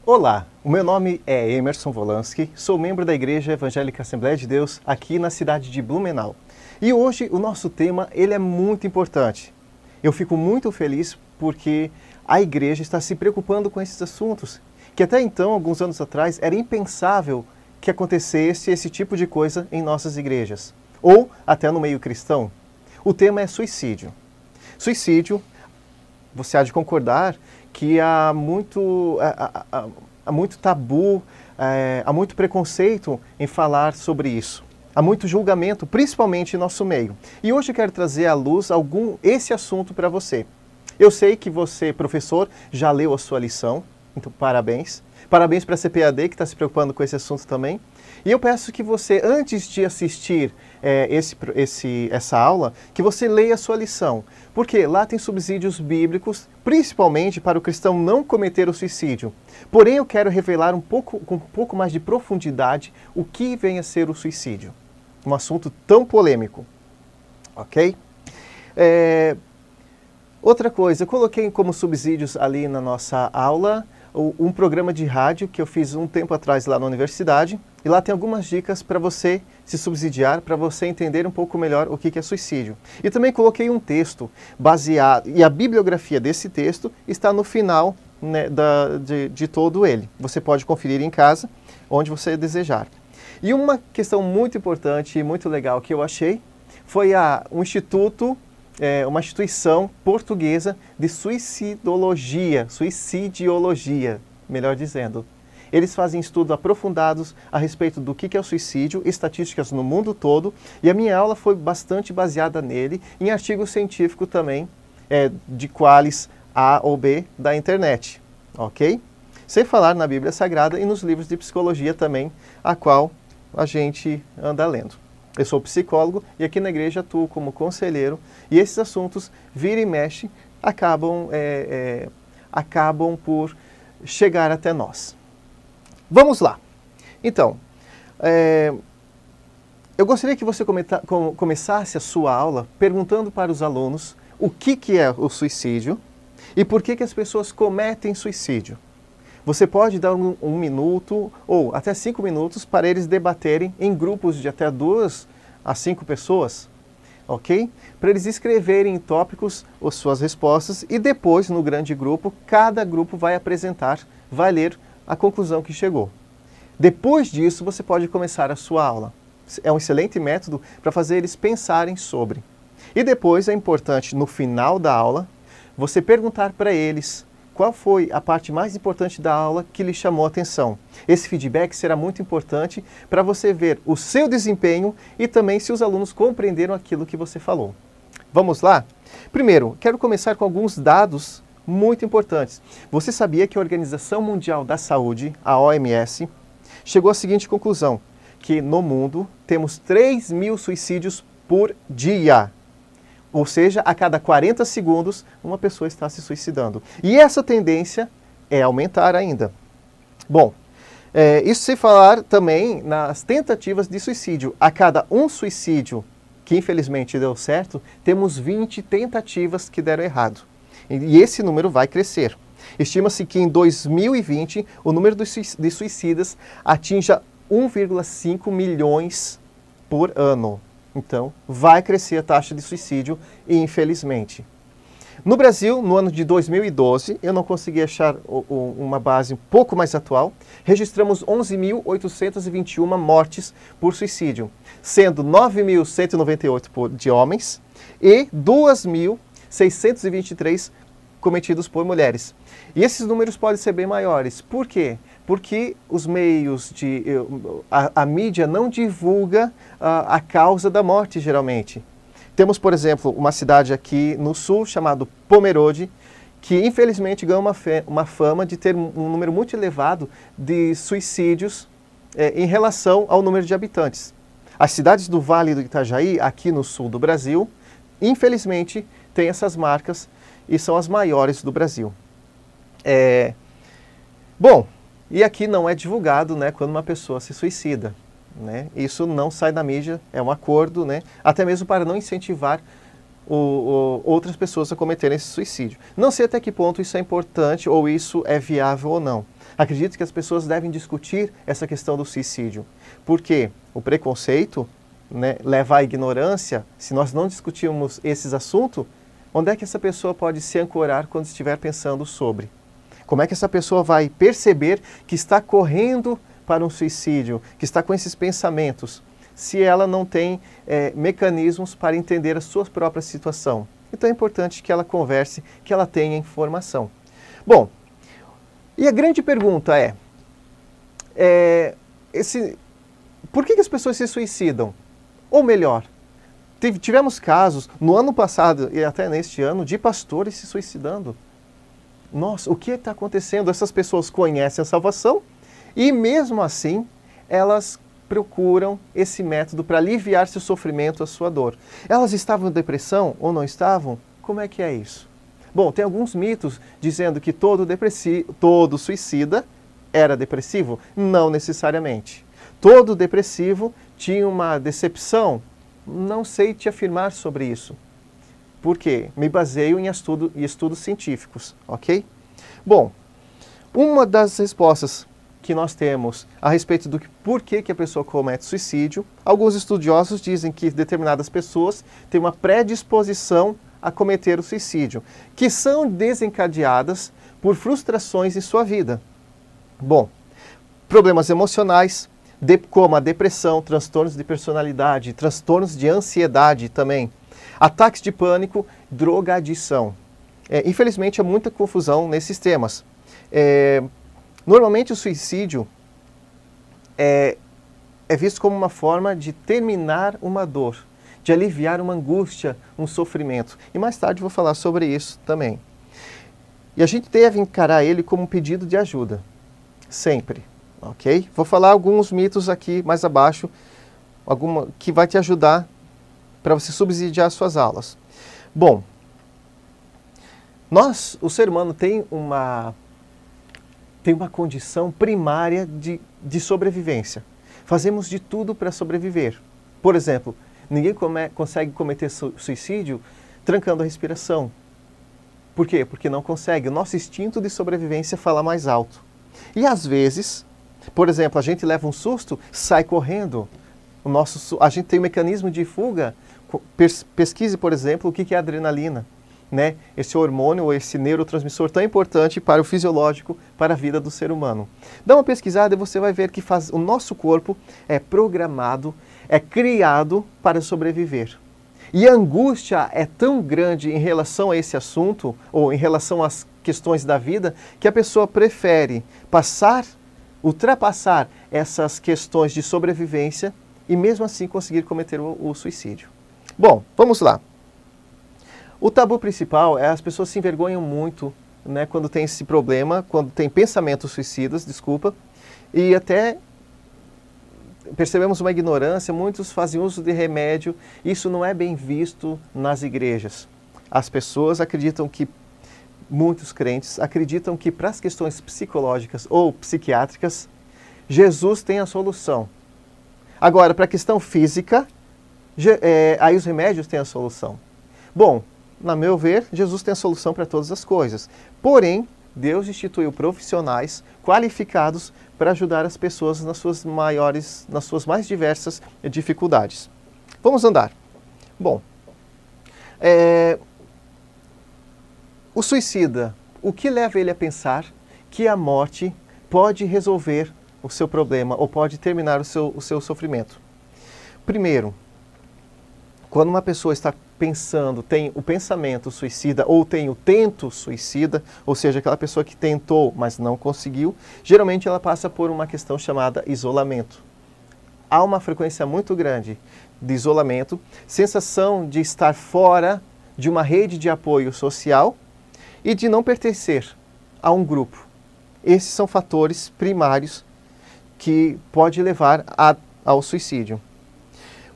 Olá, o meu nome é Emerson Volansky, sou membro da Igreja Evangélica Assembleia de Deus aqui na cidade de Blumenau. E hoje o nosso tema ele é muito importante. Eu fico muito feliz porque a igreja está se preocupando com esses assuntos, que até então, alguns anos atrás, era impensável que acontecesse esse tipo de coisa em nossas igrejas, ou até no meio cristão. O tema é suicídio. Suicídio, você há de concordar que há muito tabu, há muito preconceito em falar sobre isso. Há muito julgamento, principalmente em nosso meio. E hoje eu quero trazer à luz esse assunto para você. Eu sei que você, professor, já leu a sua lição, então parabéns. Parabéns para a CPAD que está se preocupando com esse assunto também. E eu peço que você, antes de assistir essa aula, que você leia a sua lição. Porque lá tem subsídios bíblicos, principalmente para o cristão não cometer o suicídio. Porém, eu quero revelar com um pouco mais de profundidade o que vem a ser o suicídio. Um assunto tão polêmico. Ok? Outra coisa, eu coloquei como subsídios ali na nossa aula um programa de rádio que eu fiz um tempo atrás lá na universidade. E lá tem algumas dicas para você se subsidiar, para você entender um pouco melhor o que é suicídio. E também coloquei um texto baseado, e a bibliografia desse texto está no final, né, de todo ele. Você pode conferir em casa, onde você desejar. E uma questão muito importante e muito legal que eu achei foi um instituto, uma instituição portuguesa de suicidologia, melhor dizendo. Eles fazem estudos aprofundados a respeito do que é o suicídio, estatísticas no mundo todo, e a minha aula foi bastante baseada nele, em artigo científico também, de qualis A ou B da internet, ok? Sem falar na Bíblia Sagrada e nos livros de psicologia também, a qual a gente anda lendo. Eu sou psicólogo e aqui na igreja atuo como conselheiro, e esses assuntos, vira e mexe, acabam por chegar até nós. Vamos lá. Então, eu gostaria que você começasse a sua aula perguntando para os alunos o que é o suicídio e por que as pessoas cometem suicídio. Você pode dar um minuto ou até 5 minutos para eles debaterem em grupos de até 2 a 5 pessoas, ok? Para eles escreverem em tópicos as suas respostas e depois, no grande grupo, cada grupo vai ler a conclusão que chegou. Depois disso, você pode começar a sua aula. É um excelente método para fazer eles pensarem sobre. E depois é importante, no final da aula, você perguntar para eles qual foi a parte mais importante da aula que lhe chamou a atenção. Esse feedback será muito importante para você ver o seu desempenho e também se os alunos compreenderam aquilo que você falou. Vamos lá? Primeiro, quero começar com alguns dados muito importantes. Você sabia que a Organização Mundial da Saúde, a OMS, chegou à seguinte conclusão, que no mundo temos 3.000 suicídios por dia. Ou seja, a cada 40 segundos, uma pessoa está se suicidando. E essa tendência é aumentar ainda. Bom, isso sem falar também nas tentativas de suicídio. A cada um suicídio que infelizmente deu certo, temos 20 tentativas que deram errado. E esse número vai crescer. Estima-se que em 2020 o número de suicidas atinja 1,5 milhões por ano. Então, vai crescer a taxa de suicídio, infelizmente. No Brasil, no ano de 2012, eu não consegui achar uma base um pouco mais atual, registramos 11.821 mortes por suicídio, sendo 9.198 de homens e 2.623 cometidos por mulheres. E esses números podem ser bem maiores. Por quê? Porque os meios a mídia não divulga a causa da morte, geralmente. Temos, por exemplo, uma cidade aqui no sul, chamada Pomerode, que infelizmente ganhou uma fama de ter um número muito elevado de suicídios em relação ao número de habitantes. As cidades do Vale do Itajaí, aqui no sul do Brasil, infelizmente, têm essas marcas e são as maiores do Brasil. Bom, e aqui não é divulgado, né, quando uma pessoa se suicida. Né? Isso não sai da mídia, é um acordo, né? Até mesmo para não incentivar outras pessoas a cometerem esse suicídio. Não sei até que ponto isso é importante ou isso é viável ou não. Acredito que as pessoas devem discutir essa questão do suicídio, porque o preconceito, né, leva à ignorância. Se nós não discutirmos esses assuntos, onde é que essa pessoa pode se ancorar quando estiver pensando sobre? Como é que essa pessoa vai perceber que está correndo para um suicídio, que está com esses pensamentos, se ela não tem mecanismos para entender a sua própria situação? Então é importante que ela converse, que ela tenha informação. Bom, e a grande pergunta por que as pessoas se suicidam? Ou melhor, tivemos casos no ano passado e até neste ano de pastores se suicidando. Nossa, o que está acontecendo? Essas pessoas conhecem a salvação e mesmo assim elas procuram esse método para aliviar seu sofrimento, a sua dor. Elas estavam em depressão ou não estavam? Como é que é isso? Bom, tem alguns mitos dizendo que todo suicida era depressivo. Não necessariamente. Todo depressivo tinha uma decepção. Não sei te afirmar sobre isso. Por quê? Me baseio em estudos científicos, ok? Bom, uma das respostas que nós temos a respeito do por que a pessoa comete suicídio, alguns estudiosos dizem que determinadas pessoas têm uma predisposição a cometer o suicídio, que são desencadeadas por frustrações em sua vida. Bom, problemas emocionais, como a depressão, transtornos de personalidade, transtornos de ansiedade também, ataques de pânico, drogadição. Infelizmente, há muita confusão nesses temas. Normalmente, o suicídio é visto como uma forma de terminar uma dor, de aliviar uma angústia, um sofrimento. E mais tarde vou falar sobre isso também. E a gente deve encarar ele como um pedido de ajuda, sempre. Ok? Vou falar alguns mitos aqui mais abaixo, que vai te ajudar para você subsidiar suas aulas. Bom, o ser humano tem uma condição primária de sobrevivência. Fazemos de tudo para sobreviver. Por exemplo, ninguém consegue cometer suicídio trancando a respiração. Por quê? Porque não consegue. O nosso instinto de sobrevivência fala mais alto. E às vezes, por exemplo, a gente leva um susto, sai correndo. A gente tem um mecanismo de fuga. Pesquise, por exemplo, o que é a adrenalina, né? Esse hormônio ou esse neurotransmissor tão importante para o fisiológico, para a vida do ser humano. Dá uma pesquisada e você vai ver que o nosso corpo é programado, é criado para sobreviver. E a angústia é tão grande em relação a esse assunto, ou em relação às questões da vida, que a pessoa prefere ultrapassar essas questões de sobrevivência e mesmo assim conseguir cometer o suicídio. Bom, vamos lá. O tabu principal as pessoas se envergonham muito, né, quando tem esse problema, quando tem pensamentos suicidas, e até percebemos uma ignorância, muitos fazem uso de remédio, isso não é bem visto nas igrejas. As pessoas acreditam muitos crentes acreditam que para as questões psicológicas ou psiquiátricas, Jesus tem a solução. Agora, para a questão física, aí os remédios têm a solução. Bom, na meu ver, Jesus tem a solução para todas as coisas. Porém, Deus instituiu profissionais qualificados para ajudar as pessoas nas suas mais diversas dificuldades. Vamos andar. Bom, o suicida, o que leva ele a pensar que a morte pode resolver o seu problema ou pode terminar o seu sofrimento? Primeiro, quando uma pessoa está pensando, tem o pensamento suicida ou tem o tento suicida, ou seja, aquela pessoa que tentou, mas não conseguiu, geralmente ela passa por uma questão chamada isolamento. Há uma frequência muito grande de isolamento, sensação de estar fora de uma rede de apoio social e de não pertencer a um grupo. Esses são fatores primários que podem levar ao suicídio.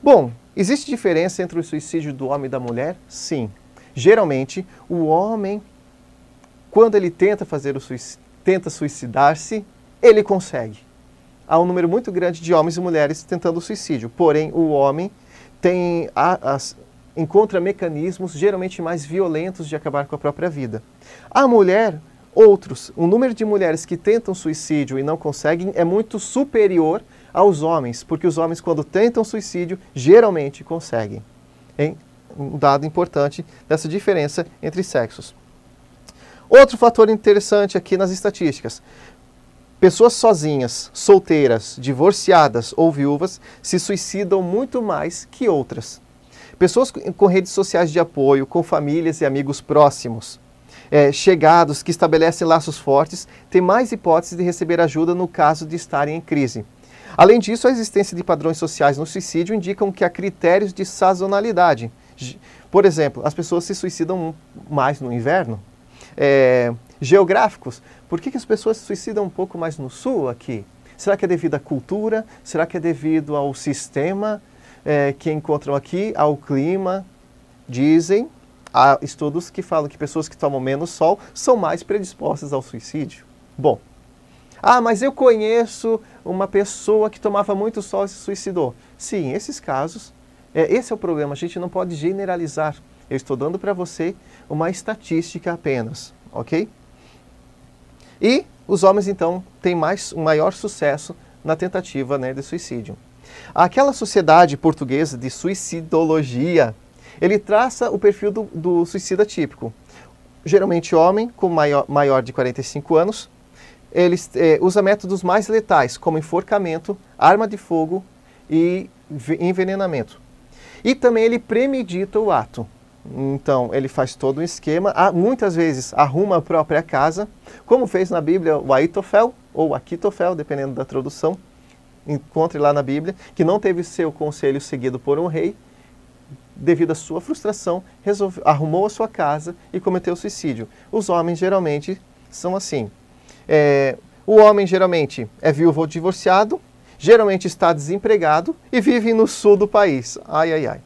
Bom, existe diferença entre o suicídio do homem e da mulher? Sim. Geralmente, o homem, quando ele tenta suicidar-se, ele consegue. Há um número muito grande de homens e mulheres tentando suicídio. Porém, o homem tem encontra mecanismos geralmente mais violentos de acabar com a própria vida. A mulher, outros. O número de mulheres que tentam suicídio e não conseguem é muito superior aos homens, porque os homens, quando tentam suicídio, geralmente conseguem. Hein? Um dado importante dessa diferença entre sexos. Outro fator interessante aqui nas estatísticas. Pessoas sozinhas, solteiras, divorciadas ou viúvas se suicidam muito mais que outras. Pessoas com redes sociais de apoio, com famílias e amigos próximos, chegados, que estabelecem laços fortes, têm mais hipóteses de receber ajuda no caso de estarem em crise. Além disso, a existência de padrões sociais no suicídio indicam que há critérios de sazonalidade. Por exemplo, as pessoas se suicidam mais no inverno. Geográficos. Por que as pessoas se suicidam um pouco mais no sul aqui? Será que é devido à cultura? Será que é devido ao sistema que encontram aqui, ao clima? Dizem, há estudos que falam que pessoas que tomam menos sol são mais predispostas ao suicídio. Bom, mas eu conheço uma pessoa que tomava muito sol e se suicidou. Sim, esses casos, esse é o problema, a gente não pode generalizar. Eu estou dando para você uma estatística apenas, ok? E os homens, então, têm um maior sucesso na tentativa, né, de suicídio. Aquela sociedade portuguesa de suicidologia, ele traça o perfil do suicida típico. Geralmente homem, com maior de 45 anos, ele usa métodos mais letais, como enforcamento, arma de fogo e envenenamento. E também ele premedita o ato. Então, ele faz todo um esquema, muitas vezes arruma a própria casa, como fez na Bíblia o Aitofel, ou Aquitofel, dependendo da tradução. Encontre lá na Bíblia, que não teve seu conselho seguido por um rei, devido à sua frustração, arrumou a sua casa e cometeu suicídio. Os homens geralmente são assim. O homem geralmente é viúvo ou divorciado, geralmente está desempregado e vive no sul do país. Ai, ai, ai.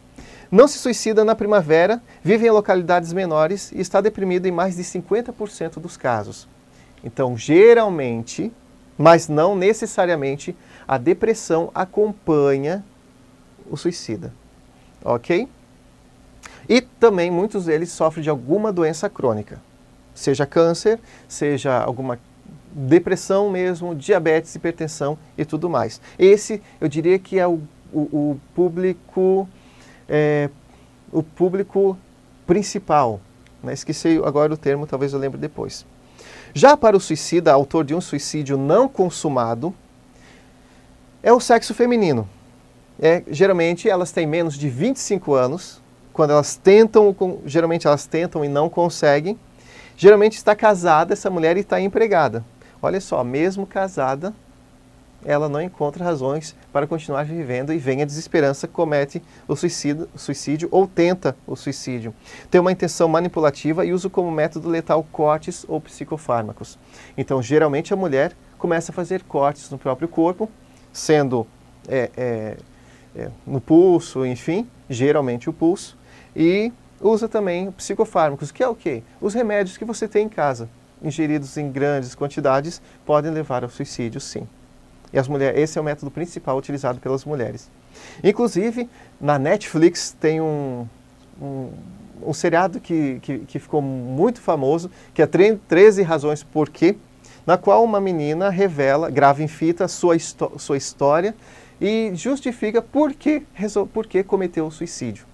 Não se suicida na primavera, vive em localidades menores e está deprimido em mais de 50% dos casos. Então, geralmente, mas não necessariamente, a depressão acompanha o suicida. Ok? E também muitos deles sofrem de alguma doença crônica. Seja câncer, seja alguma depressão mesmo, diabetes, hipertensão e tudo mais. Esse, eu diria que é o público principal. Né? Esqueci agora o termo, talvez eu lembre depois. Já para o suicida, autor de um suicídio não consumado, é o sexo feminino. Geralmente elas têm menos de 25 anos, quando elas tentam, geralmente elas tentam e não conseguem. Geralmente está casada essa mulher e está empregada. Olha só, mesmo casada, ela não encontra razões para continuar vivendo e vem a desesperança, comete o suicídio ou tenta o suicídio. Tem uma intenção manipulativa e usa como método letal cortes ou psicofármacos. Então, geralmente a mulher começa a fazer cortes no próprio corpo, sendo no pulso, enfim, geralmente o pulso, e usa também psicofármacos, que é o quê? Os remédios que você tem em casa, ingeridos em grandes quantidades, podem levar ao suicídio, sim. E esse é o método principal utilizado pelas mulheres. Inclusive, na Netflix tem um seriado que ficou muito famoso, que é 13 Razões Por Quê, na qual uma menina grava em fita sua história e justifica por que cometeu o suicídio.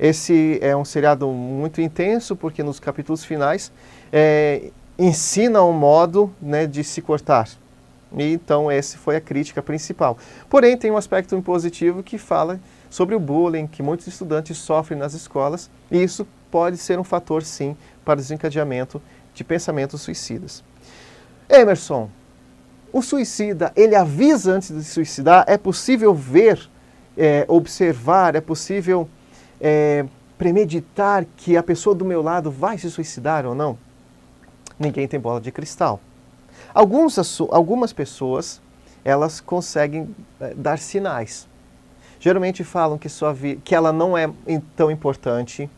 Esse é um seriado muito intenso, porque nos capítulos finais ensina um modo, né, de se cortar. E, então, essa foi a crítica principal. Porém, tem um aspecto positivo que fala sobre o bullying que muitos estudantes sofrem nas escolas, e isso pode ser um fator, sim, para o desencadeamento de pensamentos suicidas. Emerson, o suicida, ele avisa antes de se suicidar? É possível ver, observar, é possível premeditar que a pessoa do meu lado vai se suicidar ou não? Ninguém tem bola de cristal. Algumas pessoas, elas conseguem dar sinais. Geralmente falam que ela não é tão importante,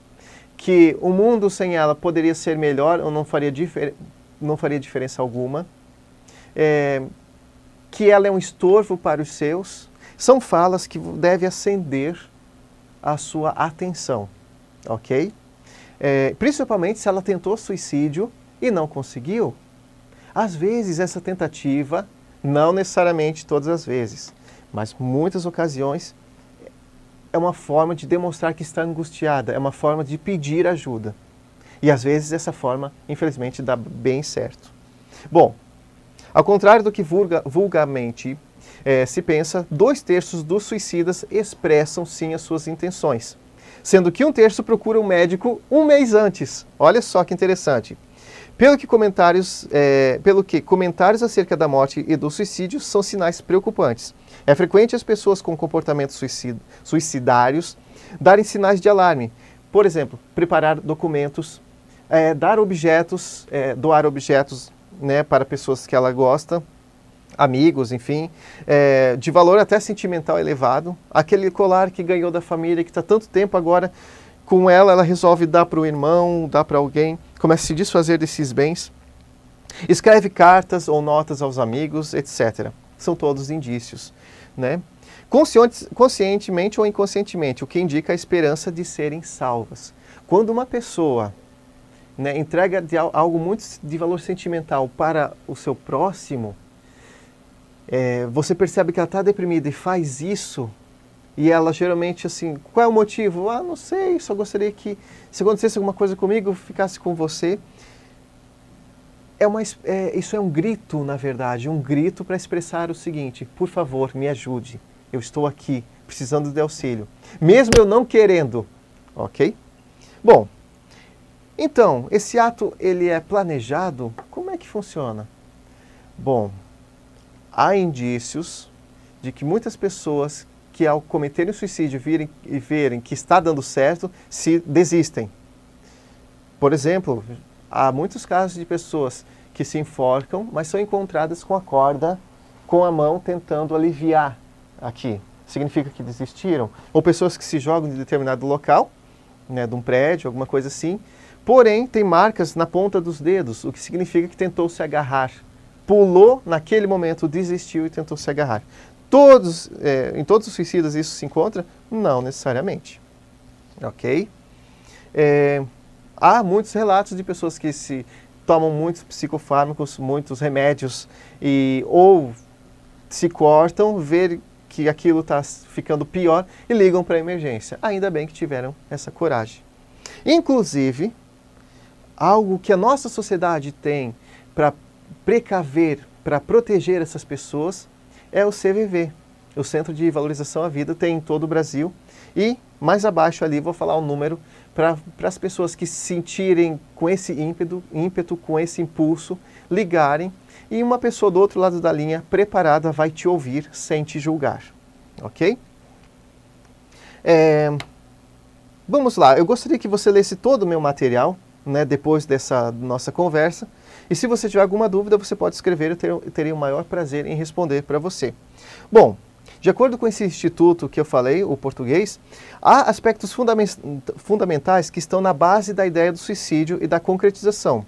que o mundo sem ela poderia ser melhor ou não faria diferença alguma, que ela é um estorvo para os seus. São falas que devem acender a sua atenção, ok? Principalmente se ela tentou suicídio e não conseguiu. Às vezes essa tentativa, não necessariamente todas as vezes, mas muitas ocasiões, é uma forma de demonstrar que está angustiada, é uma forma de pedir ajuda. E às vezes essa forma, infelizmente, dá bem certo. Bom, ao contrário do que vulgarmente se pensa, 2/3 dos suicidas expressam sim as suas intenções, sendo que 1/3 procura um médico um mês antes. Olha só que interessante. Pelo que comentários acerca da morte e do suicídio são sinais preocupantes. É frequente as pessoas com comportamentos suicidários darem sinais de alarme. Por exemplo, preparar documentos, doar objetos, né, para pessoas que ela gosta, amigos, enfim, de valor até sentimental elevado. Aquele colar que ganhou da família, que está tanto tempo agora com ela resolve dar para o irmão, dar para alguém, começa a se desfazer desses bens. Escreve cartas ou notas aos amigos, etc. São todos indícios, né? Conscientemente ou inconscientemente, o que indica a esperança de serem salvas. Quando uma pessoa, né, entrega algo muito de valor sentimental para o seu próximo, você percebe que ela está deprimida e faz isso, e ela geralmente assim, qual é o motivo? Ah, não sei, só gostaria que se acontecesse alguma coisa comigo, eu ficasse com você. Isso é um grito, na verdade, um grito para expressar o seguinte: por favor, me ajude, eu estou aqui, precisando de auxílio, mesmo eu não querendo, ok? Bom, então, esse ato, ele é planejado? Como é que funciona? Bom, há indícios de que muitas pessoas que ao cometerem suicídio verem que está dando certo, se desistem. Por exemplo, há muitos casos de pessoas que se enforcam, mas são encontradas com a corda, com a mão tentando aliviar aqui. Significa que desistiram. Ou pessoas que se jogam de determinado local, né, de um prédio, alguma coisa assim, porém tem marcas na ponta dos dedos, o que significa que tentou se agarrar. Pulou, naquele momento desistiu e tentou se agarrar. Em todos os suicidas isso se encontra? Não necessariamente. Ok? Há muitos relatos de pessoas que tomam muitos psicofármacos, muitos remédios, ou se cortam, ver que aquilo está ficando pior e ligam para a emergência. Ainda bem que tiveram essa coragem. Inclusive, algo que a nossa sociedade tem para precaver, para proteger essas pessoas, é o CVV, o Centro de Valorização à Vida, tem em todo o Brasil. E mais abaixo ali vou falar o número para as pessoas que se sentirem com esse ímpeto, com esse impulso, ligarem, e uma pessoa do outro lado da linha, preparada, vai te ouvir sem te julgar. Ok? Vamos lá, eu gostaria que você lesse todo o meu material, né, depois dessa nossa conversa. E se você tiver alguma dúvida, você pode escrever, eu terei o maior prazer em responder para você. Bom, de acordo com esse instituto que eu falei, o português, há aspectos fundamentais que estão na base da ideia do suicídio e da concretização.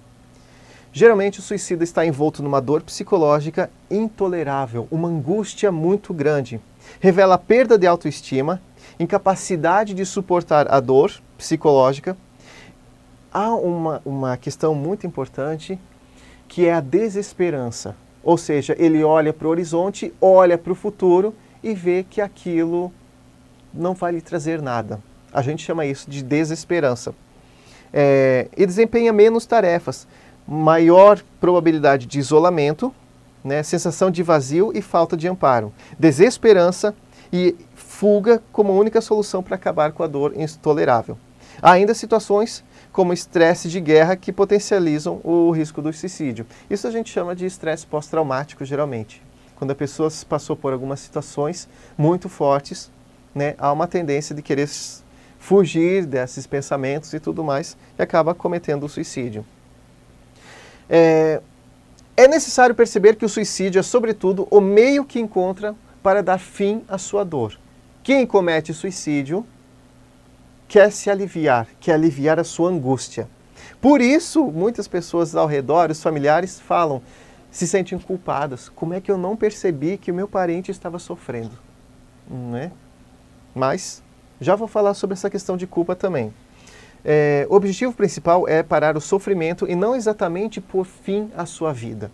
Geralmente o suicida está envolto numa dor psicológica intolerável, uma angústia muito grande. Revela perda de autoestima, incapacidade de suportar a dor psicológica. Há uma questão muito importante, que é a desesperança. Ou seja, ele olha para o horizonte, olha para o futuro e vê que aquilo não vai lhe trazer nada. A gente chama isso de desesperança. E desempenha menos tarefas, maior probabilidade de isolamento, né, sensação de vazio e falta de amparo. Desesperança e fuga como única solução para acabar com a dor intolerável. Há ainda situações como estresse de guerra que potencializam o risco do suicídio. Isso a gente chama de estresse pós-traumático, geralmente. Quando a pessoa passou por algumas situações muito fortes, né, há uma tendência de querer fugir desses pensamentos e tudo mais, e acaba cometendo o suicídio. É necessário perceber que o suicídio é, sobretudo, o meio que encontra para dar fim à sua dor. Quem comete suicídio quer se aliviar, quer aliviar a sua angústia. Por isso, muitas pessoas ao redor, os familiares, se sentem culpadas. Como é que eu não percebi que o meu parente estava sofrendo? Não é? Mas Já vou falar sobre essa questão de culpa também. O objetivo principal é parar o sofrimento e não exatamente pôr fim à sua vida.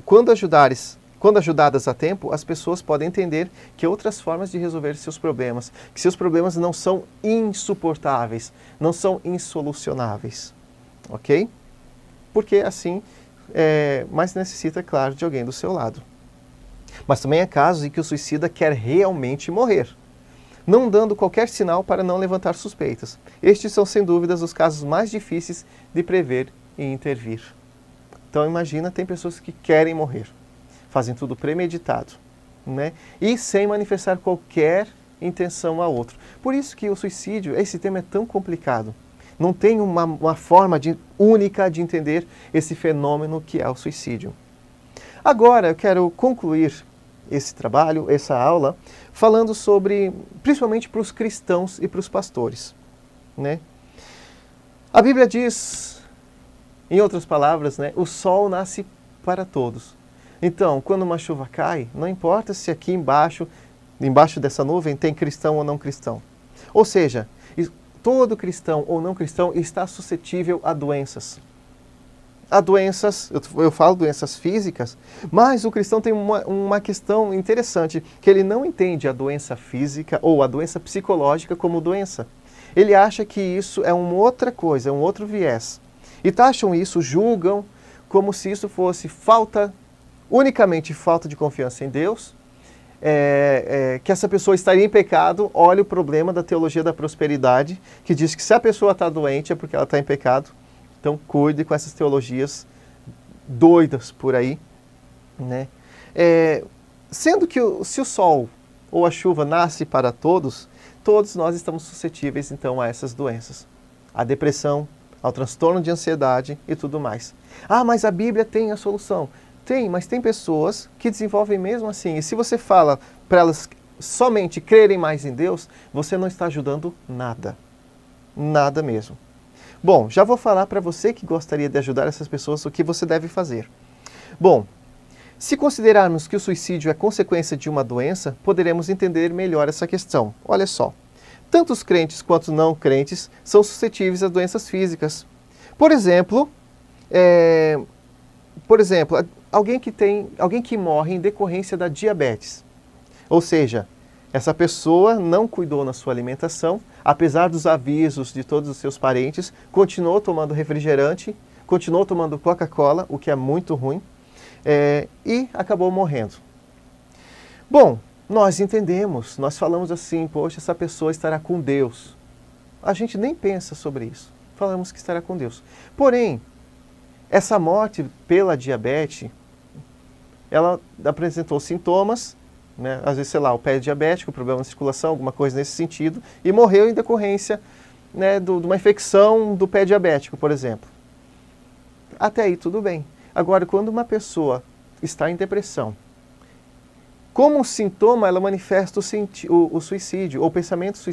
Quando ajudadas a tempo, as pessoas podem entender que outras formas de resolver seus problemas, que seus problemas não são insuportáveis, não são insolucionáveis, ok? Porque assim, mas necessita, claro, de alguém do seu lado. Mas também há casos em que o suicida quer realmente morrer, não dando qualquer sinal para não levantar suspeitas. Estes são, sem dúvidas, os casos mais difíceis de prever e intervir. Então imagina, tem pessoas que querem morrer, fazem tudo premeditado, né? E sem manifestar qualquer intenção a outro. Por isso que o suicídio, esse tema é tão complicado. Não tem uma forma única de entender esse fenômeno que é o suicídio. Agora eu quero concluir esse trabalho, essa aula, falando sobre, principalmente para os cristãos e para os pastores, né? A Bíblia diz, em outras palavras, né, o sol nasce para todos. Então, quando uma chuva cai, não importa se aqui embaixo dessa nuvem tem cristão ou não cristão. Ou seja, todo cristão ou não cristão está suscetível a doenças. Há doenças, eu falo doenças físicas, mas o cristão tem uma questão interessante, que ele não entende a doença física ou a doença psicológica como doença. Ele acha que isso é uma outra coisa, é um outro viés. E taxam isso, julgam, como se isso fosse unicamente falta de confiança em Deus, que essa pessoa estaria em pecado. Olha o problema da teologia da prosperidade, que diz que se a pessoa está doente é porque ela está em pecado. Então, cuide com essas teologias doidas por aí, né? Sendo que se o sol ou a chuva nasce para todos, todos nós estamos suscetíveis, então, a essas doenças. A depressão, ao transtorno de ansiedade e tudo mais. Ah, mas a Bíblia tem a solução. Tem, mas tem pessoas que desenvolvem mesmo assim. E se você fala para elas somente crerem mais em Deus, você não está ajudando nada. Nada mesmo. Bom, já vou falar para você que gostaria de ajudar essas pessoas o que você deve fazer. Bom, se considerarmos que o suicídio é consequência de uma doença, poderemos entender melhor essa questão. Olha só, tanto os crentes quanto não crentes são suscetíveis a doenças físicas. Por exemplo, alguém que morre em decorrência da diabetes. Ou seja, essa pessoa não cuidou na sua alimentação, apesar dos avisos de todos os seus parentes, continuou tomando refrigerante, continuou tomando Coca-Cola, o que é muito ruim, e acabou morrendo. Bom, nós entendemos, nós falamos assim, poxa, essa pessoa estará com Deus. A gente nem pensa sobre isso, falamos que estará com Deus. Porém, essa morte pela diabetes, ela apresentou sintomas, né? Às vezes, sei lá, o pé diabético, problema na circulação, alguma coisa nesse sentido, e morreu em decorrência, né, de uma infecção do pé diabético, por exemplo. Até aí tudo bem. Agora, quando uma pessoa está em depressão, como um sintoma ela manifesta o suicídio, ou pensamentos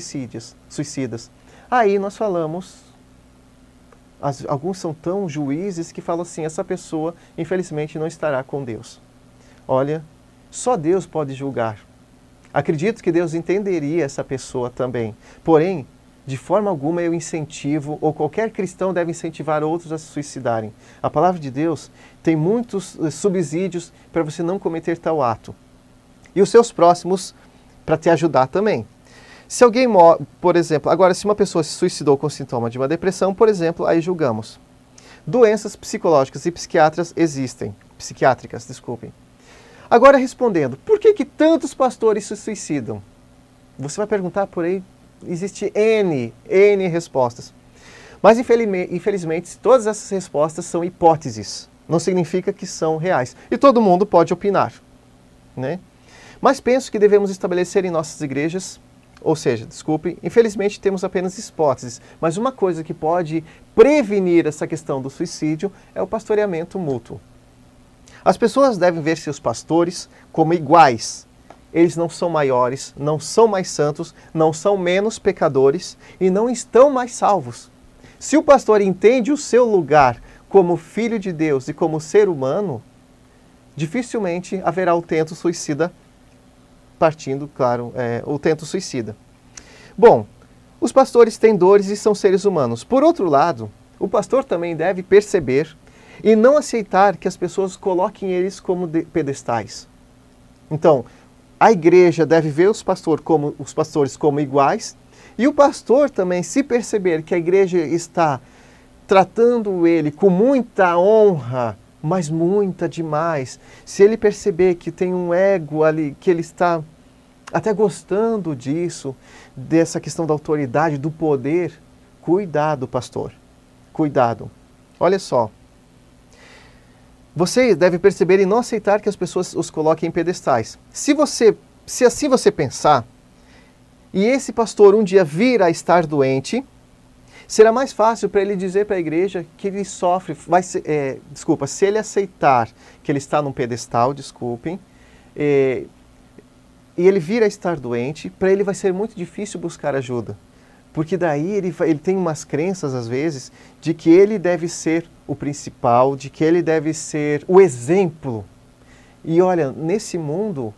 suicidas. Aí nós falamos, alguns são tão juízes que falam assim, essa pessoa infelizmente não estará com Deus. Olha, só Deus pode julgar. Acredito que Deus entenderia essa pessoa também. Porém, de forma alguma eu incentivo, ou qualquer cristão deve incentivar outros a se suicidarem. A palavra de Deus tem muitos subsídios para você não cometer tal ato. E os seus próximos para te ajudar também. Se alguém morre, por exemplo, agora se uma pessoa se suicidou com sintoma de uma depressão, por exemplo, aí julgamos. Doenças psicológicas e psiquiátricas, desculpem. Agora respondendo, por que tantos pastores se suicidam? Você vai perguntar por aí, existe N respostas. Mas infelizmente todas essas respostas são hipóteses, não significa que são reais. E todo mundo pode opinar, né? Mas penso que devemos estabelecer em nossas igrejas, ou seja, infelizmente temos apenas hipóteses, mas uma coisa que pode prevenir essa questão do suicídio é o pastoreamento mútuo. As pessoas devem ver seus pastores como iguais. Eles não são maiores, não são mais santos, não são menos pecadores e não estão mais salvos. Se o pastor entende o seu lugar como filho de Deus e como ser humano, dificilmente haverá o tento suicida partindo, claro, o tento suicida. Bom, os pastores têm dores e são seres humanos. Por outro lado, o pastor também deve perceber e não aceitar que as pessoas coloquem eles como pedestais. Então, a igreja deve ver os pastores como iguais, e o pastor também, se perceber que a igreja está tratando ele com muita honra, mas muita demais, se ele perceber que tem um ego ali, que ele está até gostando disso, dessa questão da autoridade, do poder, cuidado, pastor, cuidado. Olha só, você deve perceber e não aceitar que as pessoas os coloquem em pedestais. Se assim você pensar, e esse pastor um dia vir a estar doente, será mais fácil para ele dizer para a igreja que ele sofre, se ele aceitar que ele está num pedestal, e ele vir a estar doente, para ele vai ser muito difícil buscar ajuda. Porque daí ele tem umas crenças, às vezes, de que ele deve ser o principal, de que ele deve ser o exemplo. E olha, nesse mundo,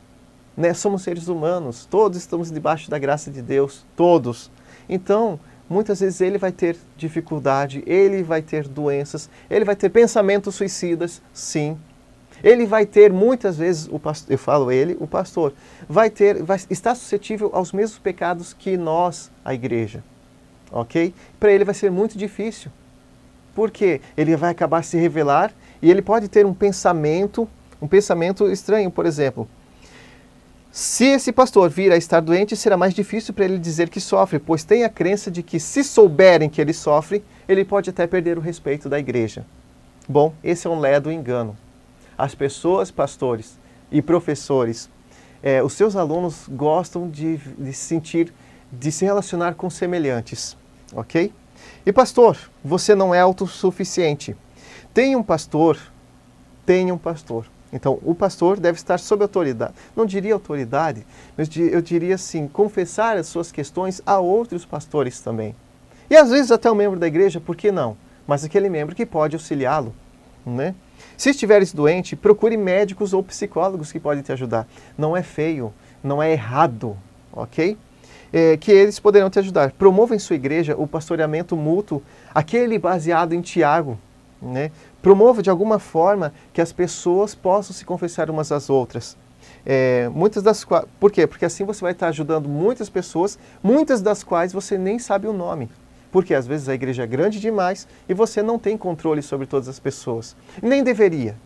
né, somos seres humanos, todos estamos debaixo da graça de Deus, todos. Então, muitas vezes ele vai ter dificuldade, ele vai ter doenças, ele vai ter pensamentos suicidas, sim. Ele vai ter, muitas vezes, o pastor, vai estar suscetível aos mesmos pecados que nós, a igreja. Ok? Para ele vai ser muito difícil. Porque ele vai acabar se revelar e ele pode ter um pensamento estranho, por exemplo. Se esse pastor vir a estar doente, será mais difícil para ele dizer que sofre, pois tem a crença de que se souberem que ele sofre, ele pode até perder o respeito da igreja. Bom, esse é um ledo engano. As pessoas, pastores e professores, os seus alunos gostam de se relacionar com semelhantes, ok? E pastor, você não é autossuficiente. Tenha um pastor. Então, o pastor deve estar sob autoridade. Não diria autoridade, mas eu diria assim, confessar as suas questões a outros pastores também. E às vezes até um membro da igreja, por que não? Mas aquele membro que pode auxiliá-lo, né? Se estiveres doente, procure médicos ou psicólogos que podem te ajudar. Não é feio, não é errado, ok? Que eles poderão te ajudar. Promova em sua igreja o pastoreamento mútuo, aquele baseado em Tiago, né? Promova de alguma forma que as pessoas possam se confessar umas às outras. Por quê? Porque assim você vai estar ajudando muitas pessoas, muitas das quais você nem sabe o nome. Porque às vezes a igreja é grande demais e você não tem controle sobre todas as pessoas. Nem deveria,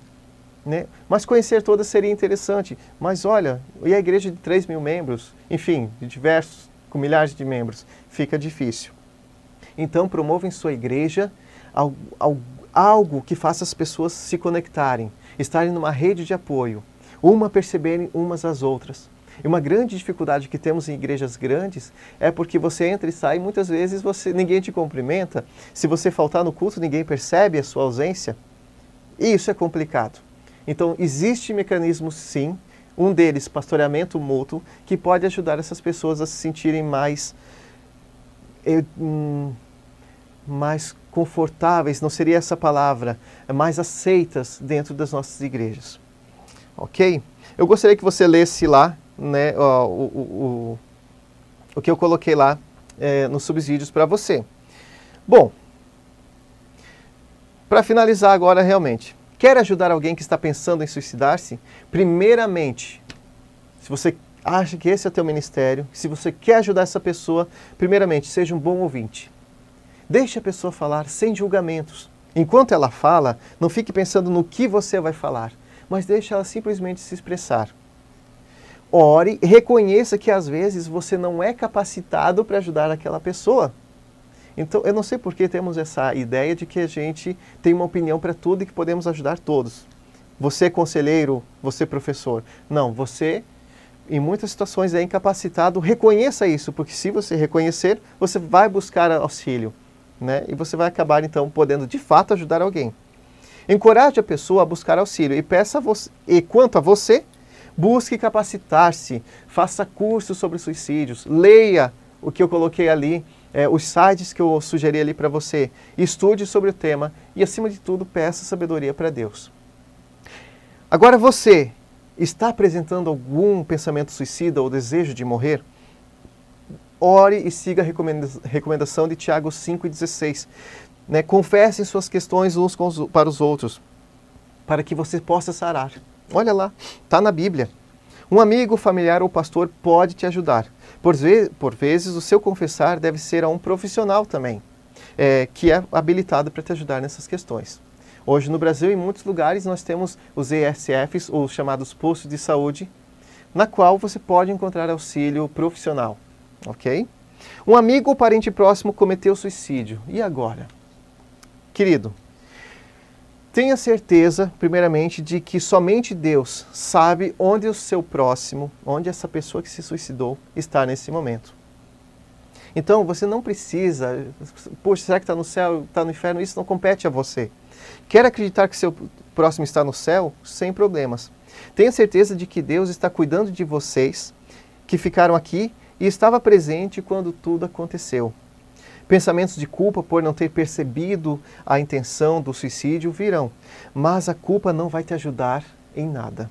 né? Mas conhecer todas seria interessante. Mas olha, e a igreja de 3.000 membros, enfim, com milhares de membros, fica difícil. Então promova em sua igreja algo que faça as pessoas se conectarem, estarem numa rede de apoio, perceberem umas às outras. E uma grande dificuldade que temos em igrejas grandes é porque você entra e sai e muitas vezes ninguém te cumprimenta. Se você faltar no culto, ninguém percebe a sua ausência. E isso é complicado. Então, existe mecanismos, sim, um deles, pastoreamento mútuo, que pode ajudar essas pessoas a se sentirem mais confortáveis, não seria essa palavra, mais aceitas dentro das nossas igrejas. Ok? Eu gostaria que você lesse lá, né, o que eu coloquei lá nos subsídios para você. Bom, para finalizar agora realmente, quer ajudar alguém que está pensando em suicidar-se? Primeiramente, se você acha que esse é o teu ministério, se você quer ajudar essa pessoa, primeiramente, seja um bom ouvinte. Deixe a pessoa falar sem julgamentos. Enquanto ela fala, não fique pensando no que você vai falar, mas deixe ela simplesmente se expressar. Ore e reconheça que às vezes você não é capacitado para ajudar aquela pessoa. Então, eu não sei por que temos essa ideia de que a gente tem uma opinião para tudo e que podemos ajudar todos. Você é conselheiro, você é professor. Não, você, em muitas situações, é incapacitado. Reconheça isso, porque se você reconhecer, você vai buscar auxílio, né? E você vai acabar, então, podendo, de fato, ajudar alguém. Encoraje a pessoa a buscar auxílio e quanto a você, busque capacitar-se, faça cursos sobre suicídios, leia o que eu coloquei ali, os sites que eu sugeri ali para você, estude sobre o tema e, acima de tudo, peça sabedoria para Deus. Agora você está apresentando algum pensamento suicida ou desejo de morrer? ore e siga a recomendação de Tiago 5,16. Né? Confessem suas questões uns para os outros, para que você possa sarar. Olha lá, está na Bíblia. Um amigo, familiar ou pastor pode te ajudar. Por vezes, o seu confessar deve ser a um profissional também, que é habilitado para te ajudar nessas questões. Hoje no Brasil, em muitos lugares, nós temos os ESFs, ou chamados postos de saúde, na qual você pode encontrar auxílio profissional, ok? Um amigo ou parente próximo cometeu suicídio. E agora? Querido, tenha certeza, primeiramente, de que somente Deus sabe onde o seu próximo, onde essa pessoa que se suicidou está nesse momento. Então, você não precisa, poxa, será que está no céu, está no inferno? Isso não compete a você. Quer acreditar que seu próximo está no céu? Sem problemas. Tenha certeza de que Deus está cuidando de vocês, que ficaram aqui e estava presente quando tudo aconteceu. Pensamentos de culpa por não ter percebido a intenção do suicídio virão, mas a culpa não vai te ajudar em nada.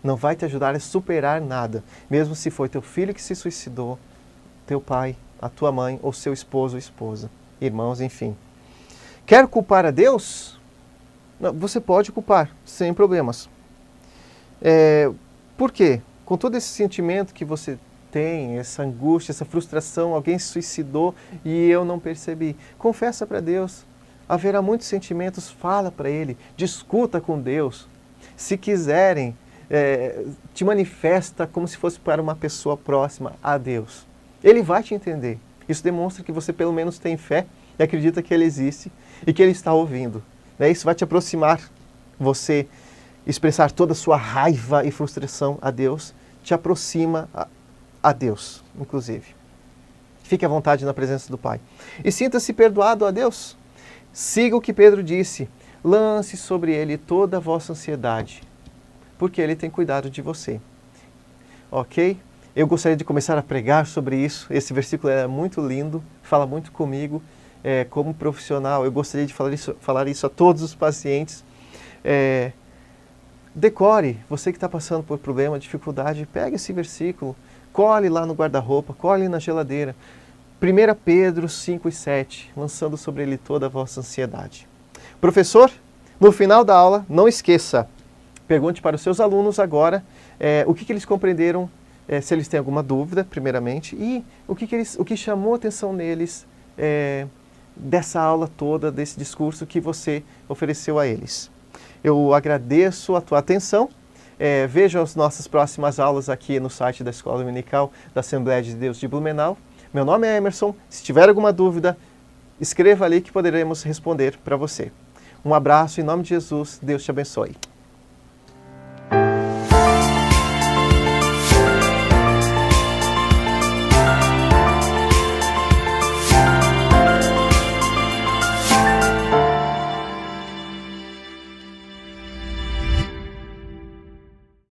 Não vai te ajudar a superar nada, mesmo se foi teu filho que se suicidou, teu pai, a tua mãe ou seu esposo ou esposa, irmãos, enfim. Quer culpar a Deus? Não, você pode culpar, sem problemas. Por quê? Com todo esse sentimento que você tem, essa angústia, essa frustração, alguém se suicidou e eu não percebi. Confessa para Deus. Haverá muitos sentimentos, fala para Ele, discuta com Deus. Se quiserem, te manifesta como se fosse para uma pessoa próxima a Deus. Ele vai te entender. Isso demonstra que você pelo menos tem fé e acredita que Ele existe e que Ele está ouvindo. Isso vai te aproximar, você expressar toda a sua raiva e frustração a Deus, te aproxima a Deus, inclusive. Fique à vontade na presença do Pai. E sinta-se perdoado a Deus. Siga o que Pedro disse, lance sobre Ele toda a vossa ansiedade, porque Ele tem cuidado de você. Ok? Eu gostaria de começar a pregar sobre isso. Esse versículo é muito lindo, fala muito comigo. Como profissional, eu gostaria de falar isso a todos os pacientes. Decore, você que está passando por problema, dificuldade, pegue esse versículo, cole lá no guarda-roupa, cole na geladeira. 1 Pedro 5:7, lançando sobre ele toda a vossa ansiedade. Professor, no final da aula, não esqueça, pergunte para os seus alunos agora o que eles compreenderam, se eles têm alguma dúvida, primeiramente, e o que chamou a atenção neles dessa aula toda, desse discurso que você ofereceu a eles. Eu agradeço a tua atenção. Veja as nossas próximas aulas aqui no site da Escola Dominical da Assembleia de Deus de Blumenau. Meu nome é Emerson. Se tiver alguma dúvida, escreva ali que poderemos responder para você. Um abraço em nome de Jesus. Deus te abençoe.